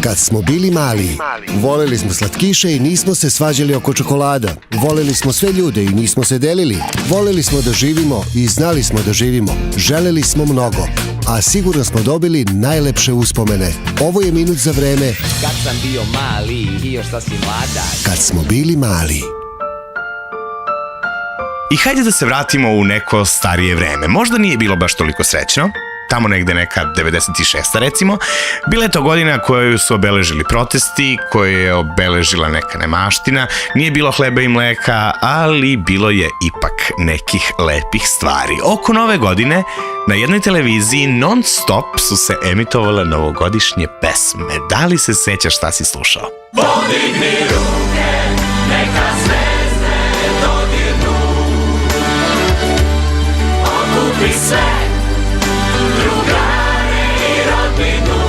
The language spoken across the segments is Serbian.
Kad smo bili mali, voleli smo slatkiše i nismo se svađali oko čokolada. Voleli smo sve ljude i nismo se delili. Voleli smo da živimo i znali smo da živimo. Želeli smo mnogo, a sigurno smo dobili najlepše uspomene. Ovo je minut za vreme Kad sam bio mali i još sasvim mlada. Kad smo bili mali. I hajde da se vratimo u neko starije vreme. Možda nije bilo baš toliko srećno, tamo negde neka 96. recimo. Bila je to godina koju su obeležili protesti, koju je obeležila neka nemaština, nije bilo hleba i mleka, ali bilo je ipak nekih lepih stvari. Oko nove godine na jednoj televiziji non stop su se emitovale novogodišnje pesme. Da li se sećaš šta si slušao? Podigni ruke, neka zvezde dodirnu, okupi se drugare i rodbinu,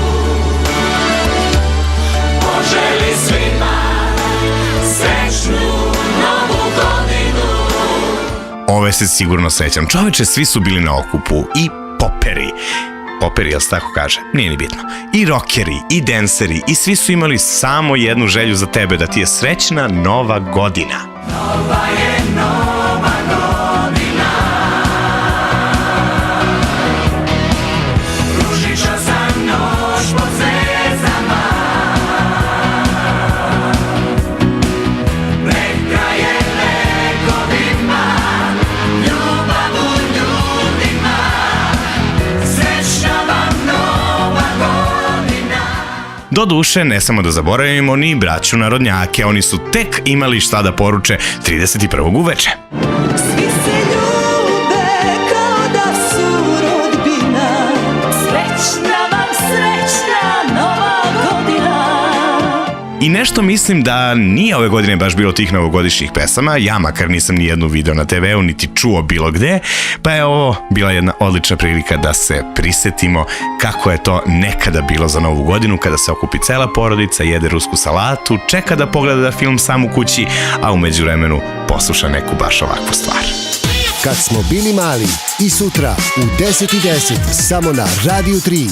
poželi svima srećnu novu godinu. Ove se sigurno sećam. Čoveče, svi su bili na okupu i poperi. Poperi, jel se tako kaže? Nije ni bitno. I rockeri, i danseri, i svi su imali samo jednu želju za tebe, da ti je srećna nova godina. Nova je nova godina, ružičasta noć pod zvezdama, pred kraje lekovima, ljubav u ljudima, srećna vam nova godina. Doduše, ne samo da zaboravimo ni braću narodnjake, oni su tek imali šta da poruče 31. uveče. Svi se ljube kao da su rodbina, srećna vam srećna nova godina. I nešto mislim da nije ove godine baš bilo tih novogodišnjih pesama, ja makar nisam ni jednu video na TV-u, niti čuo bilo gde, pa je ovo bila jedna odlična prilika da se prisetimo kako je to nekada bilo za novu godinu, kada se okupi cela porodica, jede rusku salatu, čeka da pogleda film sam u kući, a u međuvremenu posluša neku baš ovakvu stvar. Kad smo bili mali i sutra u 10:10 samo na Radio 3.